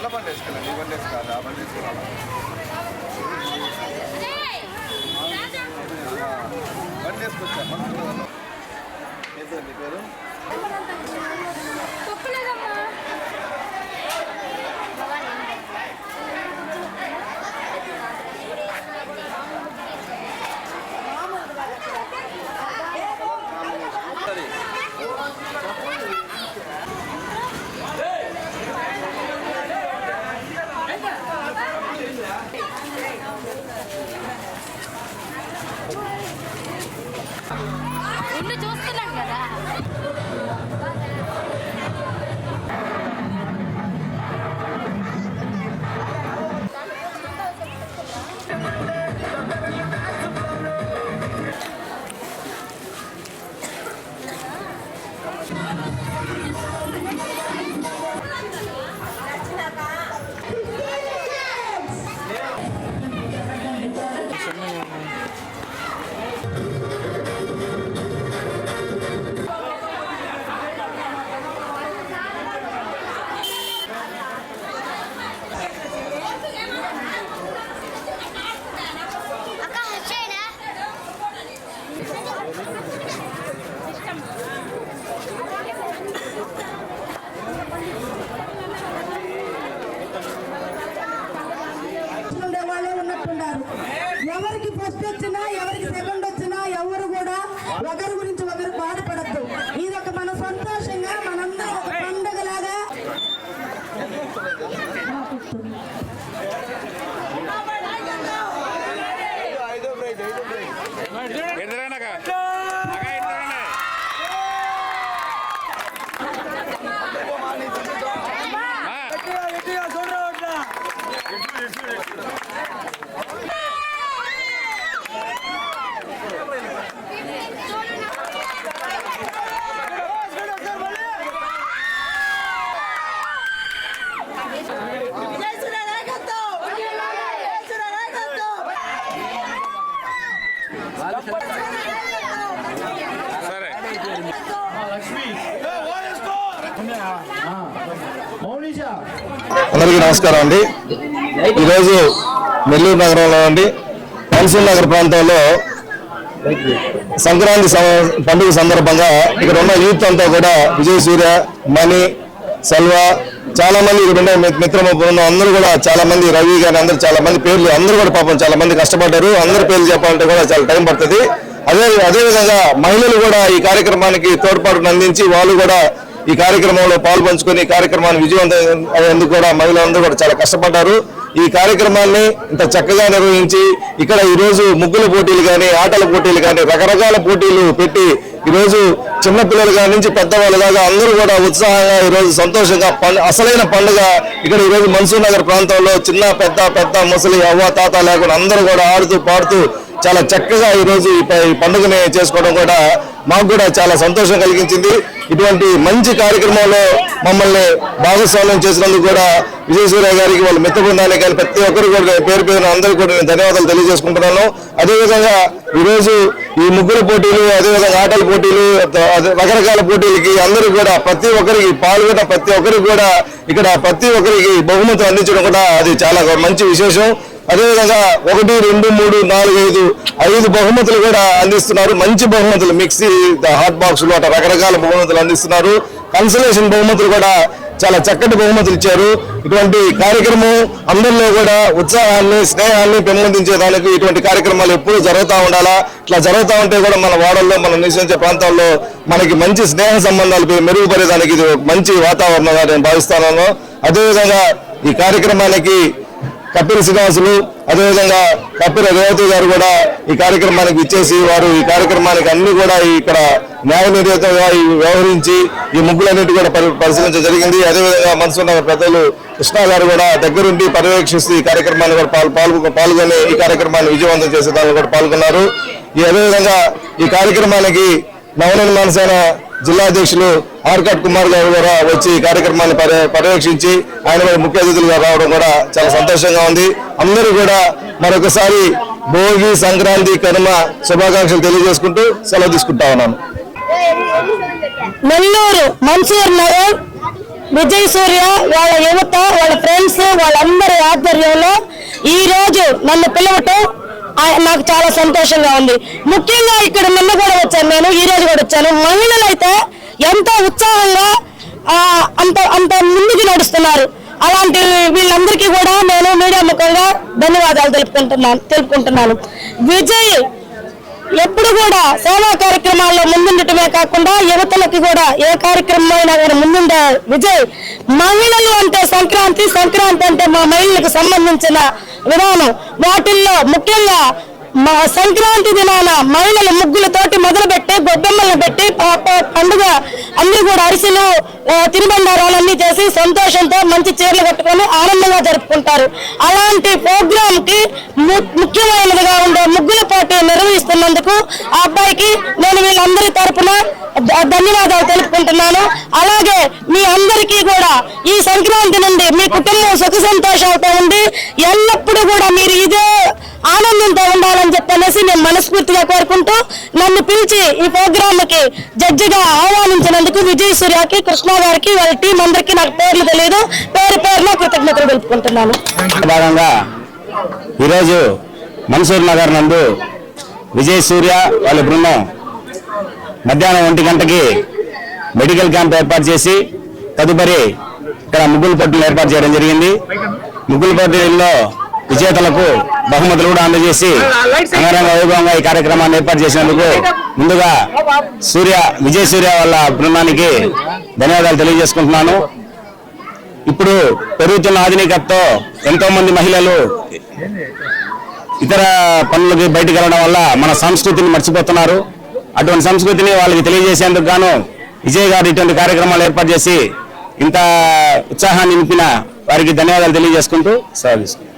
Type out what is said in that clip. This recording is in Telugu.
తెల్ల బండి వేసుకెళ్ళండి, ఈ బండి వేసుకోవాలి, ఆ బండి వేసుకోవాలి. బండి వేసుకొచ్చా మనసు ఏంటండి పేరు? ఇల్లు చూస్తున్నాం కదా. ఎవరికి ఫస్ట్ వచ్చినా ఎవరికి సెకండ్ వచ్చినా ఎవరు కూడా ఒకరి గురించి ఒకరు బాధపడద్దు. ఇది ఒక మన సంతోషంగా మనందరం ఒక పండుగలాగా అందరికీ నమస్కారం అండి. ఈరోజు నెల్లూరు నగరంలో ఉండి మన్సూర్ నగర్ ప్రాంతంలో సంక్రాంతి పండుగ సందర్భంగా ఇక్కడ ఉన్న యూత్ అంతా కూడా విజయ్ సూర్య, మణి, సెల్వ, చాలా మంది ఇక్కడ ఉండే మిత్రమ అందరూ కూడా చాలా మంది, రవి గారి అందరూ చాలా మంది పేర్లు అందరూ కూడా పాపం చాలా మంది కష్టపడ్డారు. అందరి పేర్లు చెప్పాలంటే కూడా చాలా టైం పడుతుంది. అదేవిధంగా మహిళలు కూడా ఈ కార్యక్రమానికి తోడ్పాటును అందించి వాళ్ళు కూడా ఈ కార్యక్రమంలో పాల్పంచుకొని కార్యక్రమాన్ని విజయవంతం అయ్యేందుకు కూడా మహిళలందరూ కూడా చాలా కష్టపడ్డారు. ఈ కార్యక్రమాన్ని ఇంత చక్కగా నిర్వహించి ఇక్కడ ఈరోజు ముగ్గుల పోటీలు కానీ, ఆటల పోటీలు కానీ, రకరకాల పోటీలు పెట్టి ఈరోజు చిన్నపిల్లలు కాడి నుంచి పెద్దవాళ్ళు దాకా అందరూ కూడా ఉత్సాహంగా ఈరోజు సంతోషంగా అసలైన పండుగ ఇక్కడ ఈరోజు మన్సూర్ నగర్ ప్రాంతంలో చిన్న పెద్ద ముసలి అవ్వ తాత లేకుండా అందరూ కూడా ఆడుతూ పాడుతూ చాలా చక్కగా ఈరోజు ఈ పండుగని చేసుకోవడం కూడా మాకు కూడా చాలా సంతోషం కలిగించింది. ఇటువంటి మంచి కార్యక్రమంలో మమ్మల్ని భాగస్వామ్యం చేసినందుకు కూడా విజయసూర్య గారికి, వాళ్ళ మిత్ర బృందానికి కానీ ప్రతి ఒక్కరు కూడా పేరు పేరున అందరికీ కూడా నేను ధన్యవాదాలు తెలియజేసుకుంటున్నాను. అదేవిధంగా ఈరోజు ఈ ముగ్గురు పోటీలు, అదేవిధంగా ఆటల పోటీలు, రకరకాల పోటీలకి అందరూ కూడా ప్రతి ఒక్కరికి పాల్గొన్న ప్రతి ఒక్కరికి కూడా ఇక్కడ ప్రతి ఒక్కరికి బహుమతులు అందించడం కూడా అది చాలా మంచి విశేషం. అదేవిధంగా 1, 2, 3, 4, 5 బహుమతులు కూడా అందిస్తున్నారు. మంచి బహుమతులు, మిక్సీ, హాట్ బాక్సులు, అట్లా రకరకాల బహుమతులు అందిస్తున్నారు. కన్సలేషన్ బహుమతులు కూడా చాలా చక్కటి బహుమతులు ఇచ్చారు. ఇటువంటి కార్యక్రమం అందరిలో కూడా ఉత్సాహాన్ని, స్నేహాన్ని పెంపొందించేదానికి ఇటువంటి కార్యక్రమాలు ఎప్పుడూ జరుగుతూ ఉండాలా. ఇట్లా జరుగుతూ ఉంటే కూడా మన వాడల్లో, మనం నివసించే ప్రాంతాల్లో మనకి మంచి స్నేహ సంబంధాలు మెరుగుపడేదానికి ఇది మంచి వాతావరణంగా నేను భావిస్తాను. అదేవిధంగా ఈ కార్యక్రమానికి కపిల శ్రీనివాసులు, అదేవిధంగా కపిల రేవతి గారు కూడా ఈ కార్యక్రమానికి ఇచ్చేసి వారు ఈ కార్యక్రమానికి అన్ని కూడా ఇక్కడ న్యాయ నిర్ణేతగా వ్యవహరించి ఈ ముగ్గులన్నింటి కూడా పరిశీలించడం జరిగింది. అదేవిధంగా మన్సూర్ నగర్ పెద్దలు కృష్ణ గారు కూడా దగ్గరుండి పర్యవేక్షిస్తూ ఈ కార్యక్రమాన్ని కూడా పాల్గొని ఈ కార్యక్రమాన్ని విజయవంతం చేసే దానిలో కూడా పాల్గొన్నారు. అదేవిధంగా ఈ కార్యక్రమానికి నవనిర్మాణ సేన జిల్లా అధ్యక్షులు ఆర్కట్ కుమార్ గారు కూడా వచ్చి ఈ కార్యక్రమాన్ని పర్యవేక్షించి ఆయన ముఖ్య అతిథులుగా రావడం కూడా చాలా సంతోషంగా ఉంది. అందరూ కూడా మరొకసారి భోగి, సంక్రాంతి, కనుమ శుభాకాంక్షలు తెలియజేసుకుంటూ సెలవు తీసుకుంటా ఉన్నాను. నెల్లూరు మన్సూర్ నగర్ విజయ్ సూర్య, వాళ్ళ యువత, వాళ్ళ ఫ్రెండ్స్ ఆధ్వర్యంలో ఈ రోజు నన్ను పిలవటం నాకు చాలా సంతోషంగా ఉంది. ముఖ్యంగా ఇక్కడ నిన్న కూడా వచ్చాను, నేను ఈ రోజు కూడా వచ్చాను. మహిళలు అయితే ఎంతో ఉత్సాహంగా అంత ముందుకు నడుస్తున్నారు. అలాంటి వీళ్ళందరికీ కూడా నేను మీడియా ముఖంగా ధన్యవాదాలు తెలుపుకుంటున్నాను. విజయ్ ఎప్పుడు కూడా సేవా కార్యక్రమాల్లో ముందుండటమే కాకుండా యువతలకి కూడా ఏ కార్యక్రమం అయినా కూడా ముందుండే విజయ్. మహిళలు అంటే సంక్రాంతి అంటే మా మహిళలకు సంబంధించిన విధానం. వాటిల్లో ముఖ్యంగా మా సంక్రాంతి దినాన మహిళలు ముగ్గులతోటి మొదలుపెట్టి గొబ్బెమ్మలను పెట్టి పండుగ అందరూ కూడా అరిసెలు తినుబండారాలన్నీ చేసి సంతోషంతో మంచి చీరలు కట్టుకొని ఆనందంగా జరుపుకుంటారు. అలాంటి ప్రోగ్రామ్ కి ముఖ్యమైనదిగా ఉండే ముగ్గుల పోటీ నిర్వహిస్తున్నందుకు ఆ అబ్బాయికి నేను వీళ్ళందరి తరపున ధన్యవాదాలు తెలుపుకుంటున్నాను. అలాగే మీ అందరికీ కూడా ఈ సంక్రాంతి నుండి మీ కుటుంబం సుఖ సంతోషాలతో ఉండి ఎల్లప్పుడూ కూడా మీరు ఇదే ఆనందంతో ఉండాలని చెప్పనేసి నేను మనస్ఫూర్తిగా కోరుకుంటూ నన్ను పిలిచి ఈ ప్రోగ్రామ్ కి జడ్జిగా ఆహ్వానించినందుకు విజయ్ సూర్యకి, కృష్ణ గారికి, వాళ్ళ టీం అందరికీ నాకు పేర్లు తెలియదు, పేరున కృతజ్ఞతలు తెలుపుకుంటున్నాను. భాగంగా ఈరోజు మన్సూర్ నగర్ నందు విజయ్ సూర్య వాళ్ళ బృందం మధ్యాహ్నం 1 గంటకి మెడికల్ క్యాంప్ ఏర్పాటు చేసి తదుపరి ఇక్కడ ముగ్గుల పోటీలు ఏర్పాటు చేయడం జరిగింది. ముగ్గుల పోటీల్లో విజేతలకు బహుమతులు కూడా అందజేసి అంగరంగ వైభవంగా ఈ కార్యక్రమాన్ని ఏర్పాటు చేసినందుకు ముందుగా విజయ్ సూర్య వాళ్ళ బృందానికి ధన్యవాదాలు తెలియజేసుకుంటున్నాను. ఇప్పుడు పెరుగుతున్న ఆధునికతతో ఎంతో మంది మహిళలు ఇతర పనులకి బయటకు వెళ్ళడం వల్ల మన సంస్కృతిని మర్చిపోతున్నారు. అటువంటి సంస్కృతిని వాళ్ళకి తెలియజేసేందుకు గాను విజయ్ గారు ఇటువంటి కార్యక్రమాలు ఏర్పాటు చేసి ఇంత ఉత్సాహాన్ని నింపిన వారికి ధన్యవాదాలు తెలియజేసుకుంటూ సెలవు తీసుకుంటాను.